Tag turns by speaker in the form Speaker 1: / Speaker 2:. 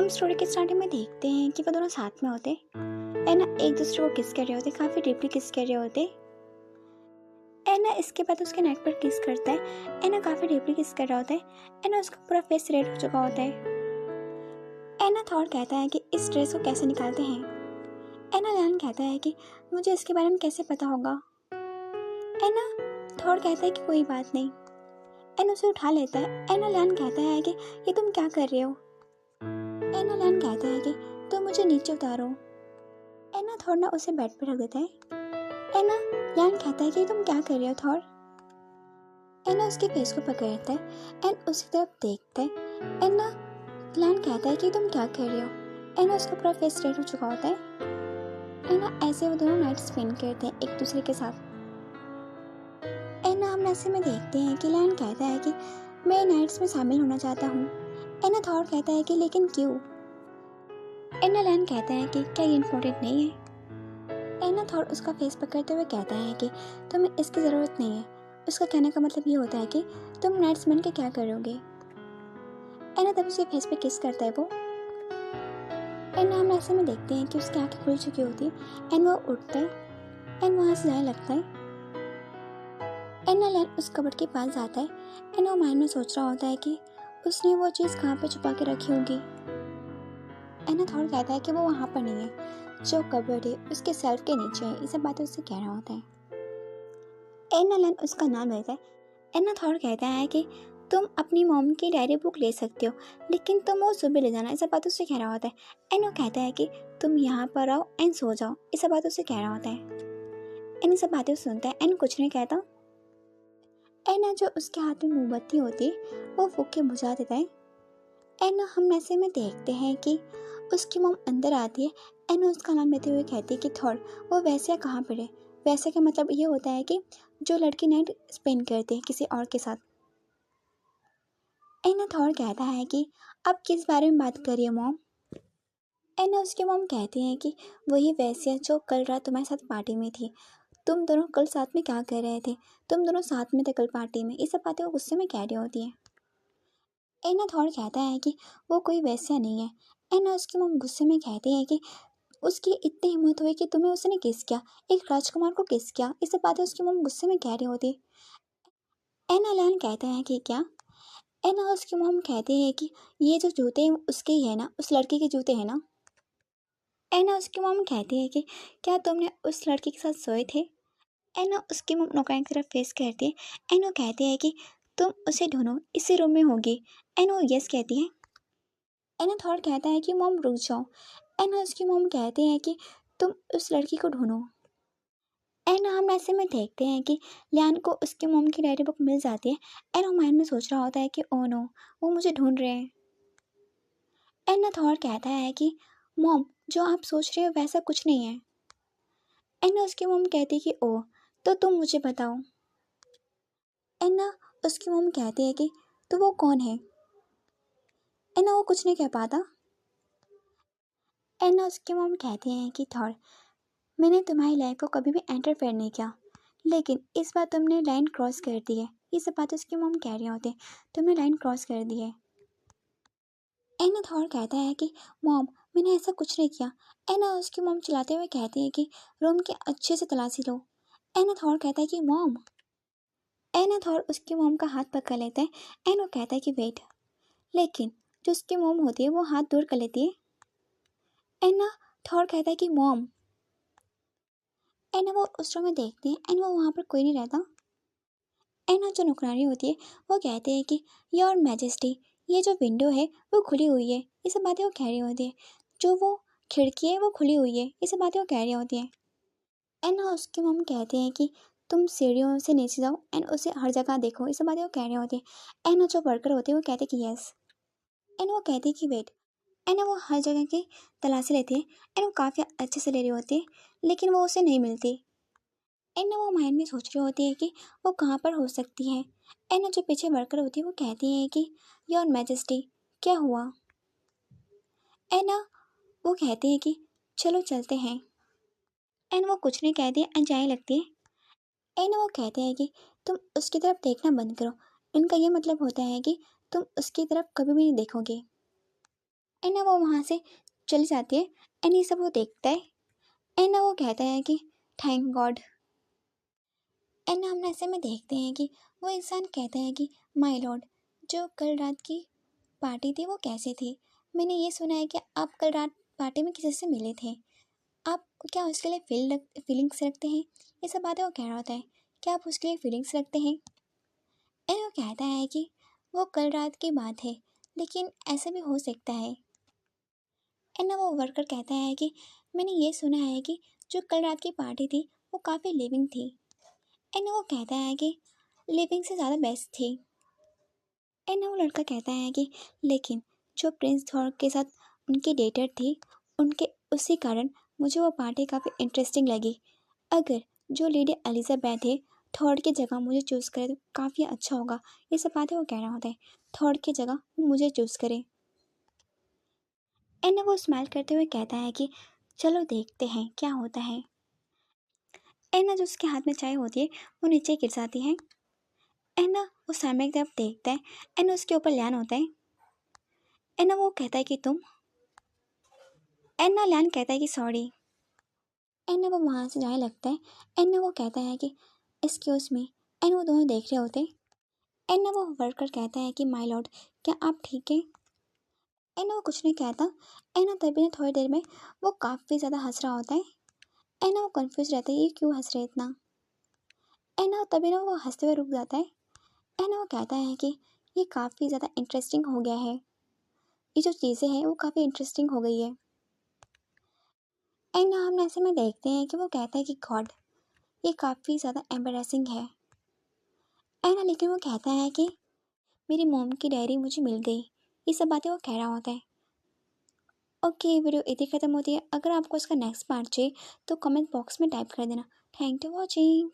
Speaker 1: हम स्टोरी के स्टार्टिंग में देखते हैं कि वो दोनों साथ में होते है ना, एक दूसरे को किस कर रहे होते, काफ़ी डीपली किस कर रहे होते है ना। इसके बाद उसके नेक पर किस करता है ना, काफ़ी डीपली किस कर रहा होता है ना। उसका पूरा फेस रेड हो चुका होता है ना। थॉर कहता है कि इस ड्रेस को कैसे निकालते हैं है ना। लियान कहता है कि मुझे इसके बारे में कैसे पता होगा है ना। थॉर कहता है कि कोई बात नहीं एन उसे उठा लेता है ना। लियान कहता है कि ये तुम क्या कर रहे हो है ना। लियान कहता है कि तुम मुझे नीचे उतारो है ना। थॉर ना उसे बेड पे रख देता है ना। लियान कहता है कि तुम क्या कर रहे हो थॉर है ना। उसके फेस को पकड़ता है एंड उसकी तरफ देखता है ना। लियान कहता है कि तुम क्या कर रहे हो है ना। उसका पूरा फेस रेड हो चुका होता है ना। ऐसे वो दोनों नाइट स्पेंड करते हैं एक दूसरे के साथ है ना। हम ऐसे में देखते हैं कि लियान कहता है कि मैं नाइट्स में शामिल होना चाहता हूँ है ना। थॉर कहता है कि लेकिन क्यों है ना। लियान कहता है कि क्या ये इम्पोर्टेंट नहीं है ना। थॉर उसका फेस पकड़ते हुए कहता है कि तुम्हें इसकी ज़रूरत नहीं है। उसका कहने का मतलब ये होता है कि तुम नाइट्स बन के क्या करोगे है ना। तब उसे फेस पे किस करता है वो है ना। हम ऐसे में देखते हैं कि उसकी आंखें खुल चुकी होती है एंड वो उठता है एंड वहाँ से जाने लगता है ना। लियान उस कबर्ड के पास जाता है एंड वो माइंड में सोच रहा होता है कि उसने वो चीज़ कहाँ पे छुपा के रखी होगी है ना। थॉर कहता है कि वो वहाँ पर नहीं है, जो कबर्ड है उसके सेल्फ के नीचे है। ये सब बातें उससे कह रहा होता है ना। लियान उसका नाम लेता है ना। थॉर कहता है कि तुम अपनी मॉम की डायरी बुक ले सकते हो, लेकिन तुम वो सुबह ले जाना। ये सब बातें उससे कह रहा होता है एंड वो कहता है कि तुम यहाँ पर आओ एंड सो जाओ। ये सब बातें उससे कह रहा होता है एंड ये सब बातें सुनता है एंड कुछ नहीं कहता ना। जो उसके हाथ में मोमबत्ती होती है वो फूक के बुझा देता है ना। हम ऐसे में देखते हैं कि उसकी मॉम अंदर आती है एंड उसका नाम लेते हुए कहती है कि थॉर वो वैसे कहाँ पर है। वैसे का मतलब ये होता है कि जो लड़की नाइट स्पेंड करते हैं किसी और के साथ ना। थॉर कहता है कि अब किस बारे में बात कर रही है मॉम ना। उसकी मॉम कहती है कि वही वैसे जो कल रात तुम्हारे साथ पार्टी में थी। तुम दोनों कल साथ में क्या कर रहे थे, तुम दोनों साथ में थे कल पार्टी में। ये सब बातें वो गुस्से में कह रही होती है ना। थॉर कहता है कि वो कोई वैसा नहीं है ना। उसकी मॉम गुस्से में कहती है कि उसकी इतनी हिम्मत हुई कि तुम्हें उसने किस किया, एक राजकुमार को किस किया। ये सब बातें उसकी मॉम गुस्से में कह रही होती है ना। लियान कहता है कि क्या है ना। उसकी मॉम कहती है कि ये जो जूते हैं उसके ही है ना, उस लड़की के जूते हैं ना है ना। उसकी मॉम कहती है कि क्या तुमने उस लड़की के साथ सोए थे है ना। उसकी मॉम नौकरानी की तरफ फेस करती है एंड वो कहती है कि तुम उसे ढूंढो, इसी रूम में होगी एंड वो यस कहती है ना। थॉर कहता है कि मॉम रुक जाओ एंड उसकी मॉम कहती है कि तुम उस लड़की को ढूंढो एंड हम ऐसे में देखते हैं कि लियान को उसकी मॉम की डायरी बुक मिल जाती है एंड वो माइंड में सोच रहा होता है कि ओ नो, वो मुझे ढूंढ रहे हैं एंड थॉर कहता है कि मॉम जो आप सोच रहे हो वैसा कुछ नहीं है एंड उसकी मॉम कहती है कि ओ, तो तुम मुझे बताओ एंड उसकी मॉम कहती है कि तो वो कौन है एंड वो कुछ नहीं कह पाता एंड उसकी मॉम कहती हैं कि थॉर मैंने तुम्हारी लाइफ को कभी भी एंटरफेयर नहीं किया, लेकिन इस बार तुमने लाइन क्रॉस कर दी है। ये सब बातें उसकी मॉम कह रही होती है, तुमने लाइन क्रॉस कर दी है एंड थॉर कहता है कि मॉम मैंने ऐसा कुछ नहीं किया एंड उसकी मॉम चिल्लाते हुए कहती है कि रूम की अच्छे से तलाशी लो एंड थॉर कहता है कि मॉम एंड थॉर उसकी मॉम का हाथ पकड़ लेता है एंड वो कहता है कि वेट, लेकिन जो उसकी मॉम होती है वो हाथ दूर कर लेती है एंड थॉर कहता है कि मॉम वो उस रूम में देखते हैं एंड वो वहाँ पर कोई नहीं रहता एंड जो नौकरानी होती है वो कहते हैं कि योर मैजेस्टी ये जो विंडो है वो खुली हुई है। ये सब बातें वो कह रही होती है, जो वो खिड़की है वो खुली हुई है। ये सब बातें वो कह रही होती हैं एंड उसकी मम कहते हैं कि तुम सीढ़ियों से नीचे जाओ एंड उसे हर जगह देखो। ये सब बातें वो कह रही होती है एंड जो वर्कर होते हैं वो कहते हैं कि यस एंड वो कहते हैं कि वेट एंड वो हर जगह की तलाशी लेती है एंड वो काफ़ी अच्छे से ले रही होती है, लेकिन वो उसे नहीं मिलती एंड वो माइंड में सोच रही होती है कि वो कहाँ पर हो सकती है एंड जो पीछे वर्कर होती है वो कहती है कि योर मैजेस्टी क्या हुआ एंड वो कहती है कि चलो चलते हैं एंड वो कुछ नहीं कहती एंड जाने लगती है एंड वो कहते हैं कि तुम उसकी तरफ देखना बंद करो। इनका ये मतलब होता है कि तुम उसकी तरफ कभी भी नहीं देखोगे एंड ना वो वहाँ से चली जाती है। एंड ये सब वो देखता है। एंड ना वो कहता है कि थैंक गॉड। एंड हम ऐसे में देखते हैं कि वो इंसान कहता है कि माय लॉर्ड, जो कल रात की पार्टी थी वो कैसे थी? मैंने ये सुना है कि आप कल रात पार्टी में किसी से मिले थे। आप क्या उसके लिए फीलिंग्स रखते हैं? ये सब बातें वो कह रहा होता है। क्या आप उसके लिए फीलिंग्स रखते हैं? एंड वो कहता है कि वो कल रात की बात है, लेकिन ऐसा भी हो सकता है। एंड ना वो वर्कर कहता है कि मैंने ये सुना है कि जो कल रात की पार्टी थी वो काफ़ी लिविंग थी। एंड वो कहता है कि लिविंग से ज़्यादा बेस्ट थी। एंड वो लड़का कहता है कि लेकिन जो प्रिंस थॉर के साथ उनकी डेटर थी, उनके उसी कारण मुझे वो पार्टी काफ़ी इंटरेस्टिंग लगी। अगर जो लेडी एलिजाबेथ है थॉर की जगह मुझे चूज़ करे तो काफ़ी अच्छा होगा। ये सब बातें वो कह रहा होता है। थॉर की जगह वो मुझे चूज़ करे। एंड वो स्माइल करते हुए कहता है कि चलो देखते हैं क्या होता है। एंड ना जो उसके हाथ में चाय होती है वो नीचे गिर जाती है। एंड ना वो सामने की तरफ देखता है। एंड उसके ऊपर लैन होता है। एंड ना वो कहता है कि तुम। एंड ना लैन कहता है कि सॉरी। एंड ना वो वहाँ से जाने लगता है। एंड ना वो कहता है कि एक्सक्यूज मी। एंड वो दोनों देख रहे होते हैं। एंड ना वो वर्कर कहता है कि माय लॉर्ड, क्या आप ठीक है? एंड ना वो कुछ नहीं कहता। एंड ना तभी ना थोड़ी देर में वो काफ़ी ज़्यादा हंस रहा होता है। एंड ना वो कंफ्यूज रहता है ये क्यों हंस रहे इतना। एंड ना तभी ना वो हंसते हुए रुक जाता है। एंड ना वो कहता है कि ये काफ़ी ज़्यादा इंटरेस्टिंग हो गया है। ये जो चीज़ें हैं वो काफ़ी इंटरेस्टिंग हो गई है। एंड ना हम ऐसे में देखते हैं कि वो कहता है कि गॉड, ये काफ़ी ज़्यादा एम्बेरसिंग है। एंड ना लेकिन वो कहता है कि मेरी मॉम की डायरी मुझे मिल गई। ये सब बातें वो कह रहा होता है। ओके, वीडियो इतनी ख़त्म होती है। अगर आपको इसका नेक्स्ट पार्ट चाहिए तो कमेंट बॉक्स में टाइप कर देना। Thank you watching.